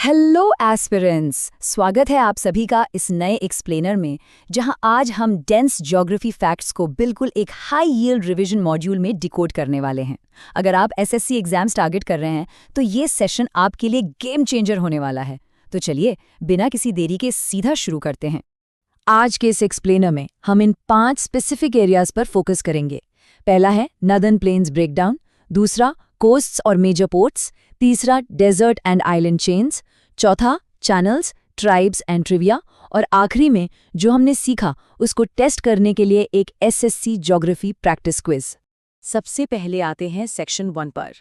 Hello aspirants, स्वागत है आप सभी का इस नए एक्सप्लेनर में, जहां आज हम डेंस ज्योग्राफी फैक्ट्स को बिल्कुल एक हाई यील्ड रिवीजन मॉड्यूल में डिकोड करने वाले हैं। अगर आप एसएससी एग्जाम्स टारगेट कर रहे हैं तो ये सेशन आपके लिए गेम चेंजर होने वाला है। तो चलिए बिना किसी देरी के सीधा शुरू करते हैं। आज के इस एक्सप्लेनर में हम इन 5 स्पेसिफिक एरियाज पर फोकस करेंगे। पहला है नदर्न प्लेन्स ब्रेकडाउन, दूसरा कोस्ट्स और मेजर पोर्ट्स, तीसरा डेजर्ट एंड आइलैंड चेन्स, चौथा चैनल्स, ट्राइब्स एंड ट्रिविया, और आखिरी में जो हमने सीखा उसको टेस्ट करने के लिए एक एसएससी ज्योग्राफी प्रैक्टिस क्विज। सबसे पहले आते हैं सेक्शन 1 पर,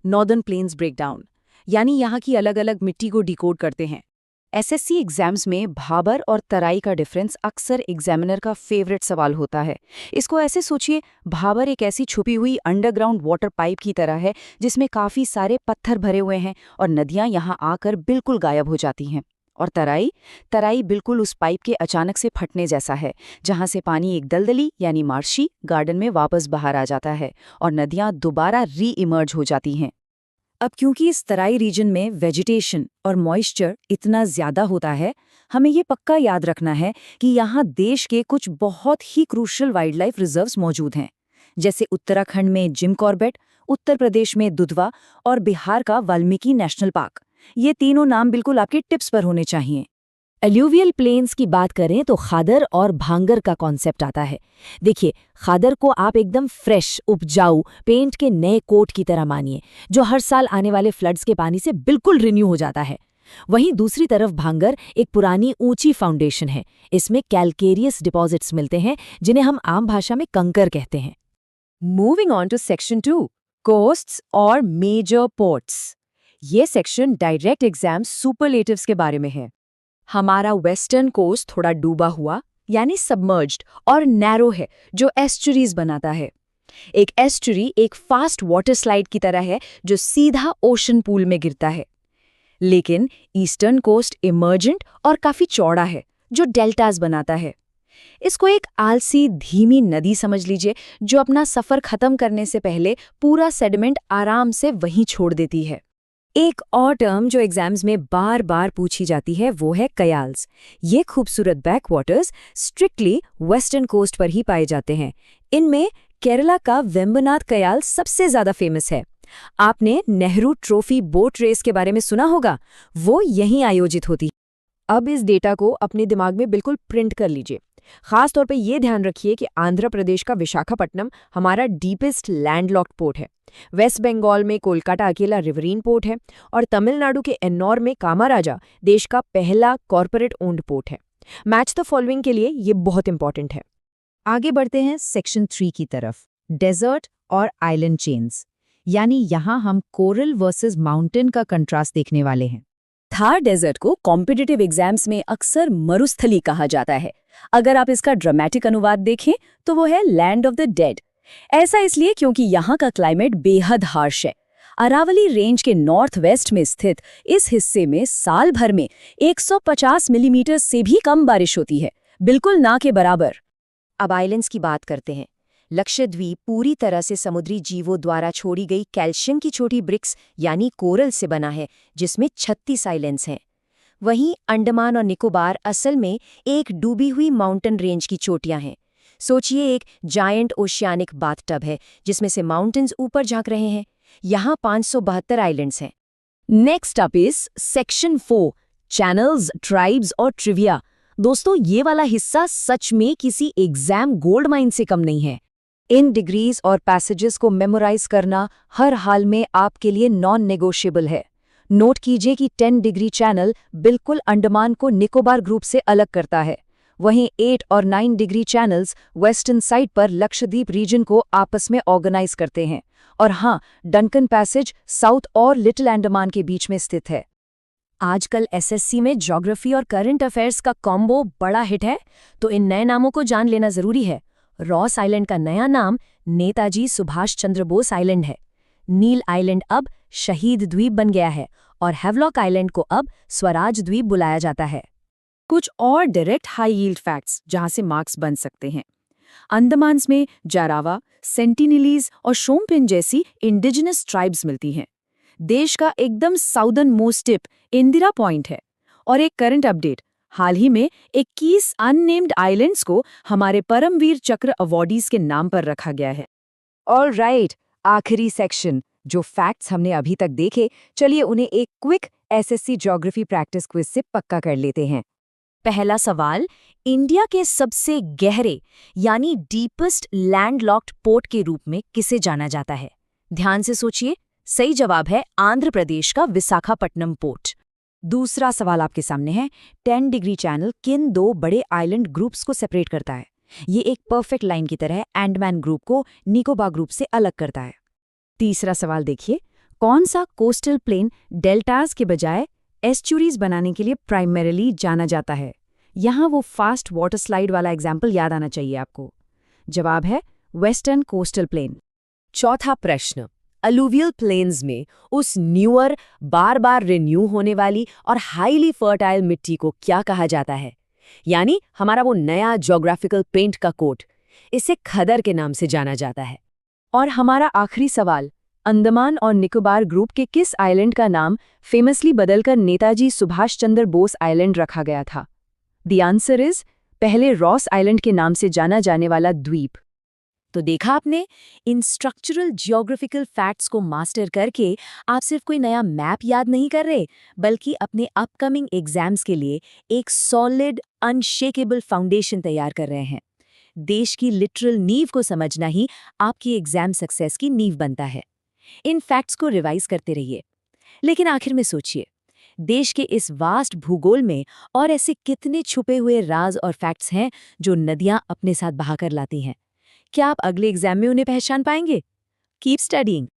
नॉर्दर्न प्लेन्स ब्रेकडाउन, यानी यहाँ की अलग अलग मिट्टी को डिकोड करते हैं। एसएससी एग्जाम्स में भाबर और तराई का डिफरेंस अक्सर एग्जामिनर का फेवरेट सवाल होता है। इसको ऐसे सोचिए, भाबर एक ऐसी छुपी हुई अंडरग्राउंड वाटर पाइप की तरह है जिसमें काफ़ी सारे पत्थर भरे हुए हैं और नदियां यहां आकर बिल्कुल गायब हो जाती हैं। और तराई बिल्कुल उस पाइप के अचानक से फटने जैसा है, जहां से पानी एक दलदली यानी मार्शी गार्डन में वापस बाहर आ जाता है और नदियां दोबारा री इमर्ज हो जाती हैं। अब क्योंकि इस तराई रीजन में वेजिटेशन और मॉइस्चर इतना ज़्यादा होता है, हमें ये पक्का याद रखना है कि यहाँ देश के कुछ बहुत ही क्रूशल वाइल्ड लाइफ रिजर्व्स मौजूद हैं, जैसे उत्तराखंड में जिम कॉर्बेट, उत्तर प्रदेश में दुधवा और बिहार का वाल्मीकि नेशनल पार्क। ये तीनों नाम बिल्कुल आपके टिप्स पर होने चाहिए। एल्यूवियल प्लेन्स की बात करें तो खादर और भांगर का कॉन्सेप्ट आता है। देखिए, खादर को आप एकदम फ्रेश, उपजाऊ पेंट के नए कोट की तरह मानिए, जो हर साल आने वाले फ्लड्स के पानी से बिल्कुल रिन्यू हो जाता है। वहीं दूसरी तरफ भांगर एक पुरानी ऊंची फाउंडेशन है। इसमें कैलकेरियस डिपॉजिट्स मिलते हैं, जिन्हें हम आम भाषा में कंकर कहते हैं। Moving on to section 2, coasts और मेजर पोर्ट्स। ये सेक्शन डायरेक्ट एग्जाम सुपरलेटिव्स के बारे में है। हमारा वेस्टर्न कोस्ट थोड़ा डूबा हुआ यानी सबमर्ज्ड और नैरो है, जो एस्चुरीज बनाता है। एक एस्चुरी एक फास्ट वाटर स्लाइड की तरह है जो सीधा ओशन पूल में गिरता है। लेकिन ईस्टर्न कोस्ट इमर्जेंट और काफी चौड़ा है, जो डेल्टास बनाता है। इसको एक आलसी धीमी नदी समझ लीजिए, जो अपना सफर खत्म करने से पहले पूरा सेडिमेंट आराम से वहीं छोड़ देती है। एक और टर्म जो एग्जाम्स में बार बार पूछी जाती है वो है कयाल्स। ये खूबसूरत बैकवाटर्स स्ट्रिक्टली वेस्टर्न कोस्ट पर ही पाए जाते हैं। इनमें केरला का वेम्बनाथ कयाल सबसे ज्यादा फेमस है। आपने नेहरू ट्रॉफी बोट रेस के बारे में सुना होगा, वो यहीं आयोजित होती है। अब इस डेटा को अपने दिमाग में बिल्कुल प्रिंट कर लीजिए। खास तौर पे ये ध्यान रखिए कि आंध्र प्रदेश का विशाखापट्टनम हमारा डीपेस्ट लैंडलॉक्ड पोर्ट है। वेस्ट बंगाल में कोलकाता अकेला रिवरीन पोर्ट है और तमिलनाडु के एन्नौर में कामाराजा देश का पहला कॉर्पोरेट ओन्ड पोर्ट है। मैच द फॉलोइंग के लिए ये बहुत इंपॉर्टेंट है। आगे बढ़ते हैं सेक्शन 3 की तरफ, डेजर्ट और आइलैंड चेन्स, यानी यहाँ हम कोरल वर्सेस माउंटेन का कंट्रास्ट देखने वाले हैं। थार डेजर्ट को कॉम्पिटिटिव एग्जाम्स में अक्सर मरुस्थली कहा जाता है। अगर आप इसका ड्रामेटिक अनुवाद देखें तो वो है लैंड ऑफ द डेड। ऐसा इसलिए क्योंकि यहाँ का क्लाइमेट बेहद हार्श है। अरावली रेंज के नॉर्थ वेस्ट में स्थित इस हिस्से में साल भर में 150 मिलीमीटर से भी कम बारिश होती है, बिल्कुल ना के बराबर। अब आइलैंड्स की बात करते हैं। लक्षद्वीप पूरी तरह से समुद्री जीवों द्वारा छोड़ी गई कैल्शियम की छोटी ब्रिक्स यानी कोरल से बना है, जिसमें 36 आइलैंड्स हैं। वहीं अंडमान और निकोबार असल में एक डूबी हुई माउंटेन रेंज की चोटियां हैं। सोचिए, एक जायंट ओशियानिक बाथटब है जिसमें से माउंटेन्स ऊपर झांक रहे हैं। यहाँ 572 आइलैंड्स हैं। Next up is section 4, channels, tribes और ट्रिविया। दोस्तों, ये वाला हिस्सा सच में किसी एग्जाम गोल्ड माइन से कम नहीं है। इन डिग्रीज और पैसेजेस को मेमोराइज करना हर हाल में आपके लिए नॉन नेगोशिएबल है। नोट कीजिए कि 10 डिग्री चैनल बिल्कुल अंडमान को निकोबार ग्रुप से अलग करता है। वहीं 8 और 9 डिग्री चैनल्स वेस्टर्न साइड पर लक्षद्वीप रीजन को आपस में ऑर्गेनाइज करते हैं। और हाँ, डंकन पैसेज साउथ और लिटिल अंडमान के बीच में स्थित है। आजकल एसएससी में ज्योग्राफी और करंट अफेयर्स का कॉम्बो बड़ा हिट है, तो इन नए नामों को जान लेना जरूरी है। रॉस आइलैंड का नया नाम नेताजी सुभाष चंद्र बोस आइलैंड है। नील आइलैंड अब शहीद द्वीप बन गया है और हैवलॉक आइलैंड को अब स्वराज द्वीप बुलाया जाता है। कुछ और डायरेक्ट हाई यील्ड फैक्ट्स जहां से मार्क्स बन सकते हैं। अंडमान्स में जारावा, सेंटिनलीज और शोम्पेन जैसी इंडिजिनस ट्राइब्स मिलती हैं। देश का एकदम southern most tip Indira point है। और एक करंट अपडेट, हाल ही में 21 अननेम्ड आइलैंड्स को हमारे परमवीर चक्र अवॉर्डीज के नाम पर रखा गया है। ऑल राइट, आखिरी सेक्शन, जो फैक्ट्स हमने अभी तक देखे, चलिए उन्हें एक quick SSC geography practice quiz से पक्का कर लेते हैं। पहला सवाल, इंडिया के सबसे गहरे यानी डीपेस्ट लैंडलॉक्ड पोर्ट के रूप में किसे जाना जाता है? ध्यान से सोचिए, सही जवाब है आंध्र प्रदेश का विशाखापट्टनम पोर्ट। दूसरा सवाल आपके सामने है, 10 डिग्री चैनल किन दो बड़े आइलैंड ग्रुप्स को सेपरेट करता है? ये एक परफेक्ट लाइन की तरह अंडमान ग्रुप को निकोबार ग्रुप से अलग करता है। तीसरा सवाल देखिए, कौन सा कोस्टल प्लेन डेल्टास के बजाय एस्चुरीज बनाने के लिए प्राइमरीली जाना जाता है? यहाँ वो फास्ट वाटर स्लाइड वाला एग्जाम्पल याद आना चाहिए आपको। जवाब है वेस्टर्न कोस्टल प्लेन। चौथा प्रश्न, अलूवियल प्लेन्स में उस न्यूअर, बार बार रिन्यू होने वाली और हाईली फर्टाइल मिट्टी को क्या कहा जाता है? यानी हमारा वो नया ज्योग्राफिकल पेंट का कोट, इसे खदर के नाम से जाना जाता है। और हमारा आखिरी सवाल, अंडमान और निकोबार ग्रुप के किस आइलैंड का नाम फेमसली बदलकर नेताजी सुभाष चंद्र बोस आइलैंड रखा गया था? द आंसर इज पहले रॉस आइलैंड के नाम से जाना जाने वाला द्वीप। तो देखा आपने, इन स्ट्रक्चरल जियोग्राफिकल फैक्ट्स को मास्टर करके आप सिर्फ कोई नया मैप याद नहीं कर रहे, बल्कि अपने अपकमिंग एग्जाम्स के लिए एक सॉलिड अनशेकेबल फाउंडेशन तैयार कर रहे हैं। देश की लिटरल नींव को समझना ही आपकी एग्जाम सक्सेस की नींव बनता है। इन फैक्ट्स को रिवाइज करते रहिए। लेकिन आखिर में सोचिए, देश के इस वास्ट भूगोल में और ऐसे कितने छुपे हुए राज और फैक्ट्स हैं जो नदियां अपने साथ बहाकर लाती हैं? क्या आप अगले एग्जाम में उन्हें पहचान पाएंगे? Keep studying.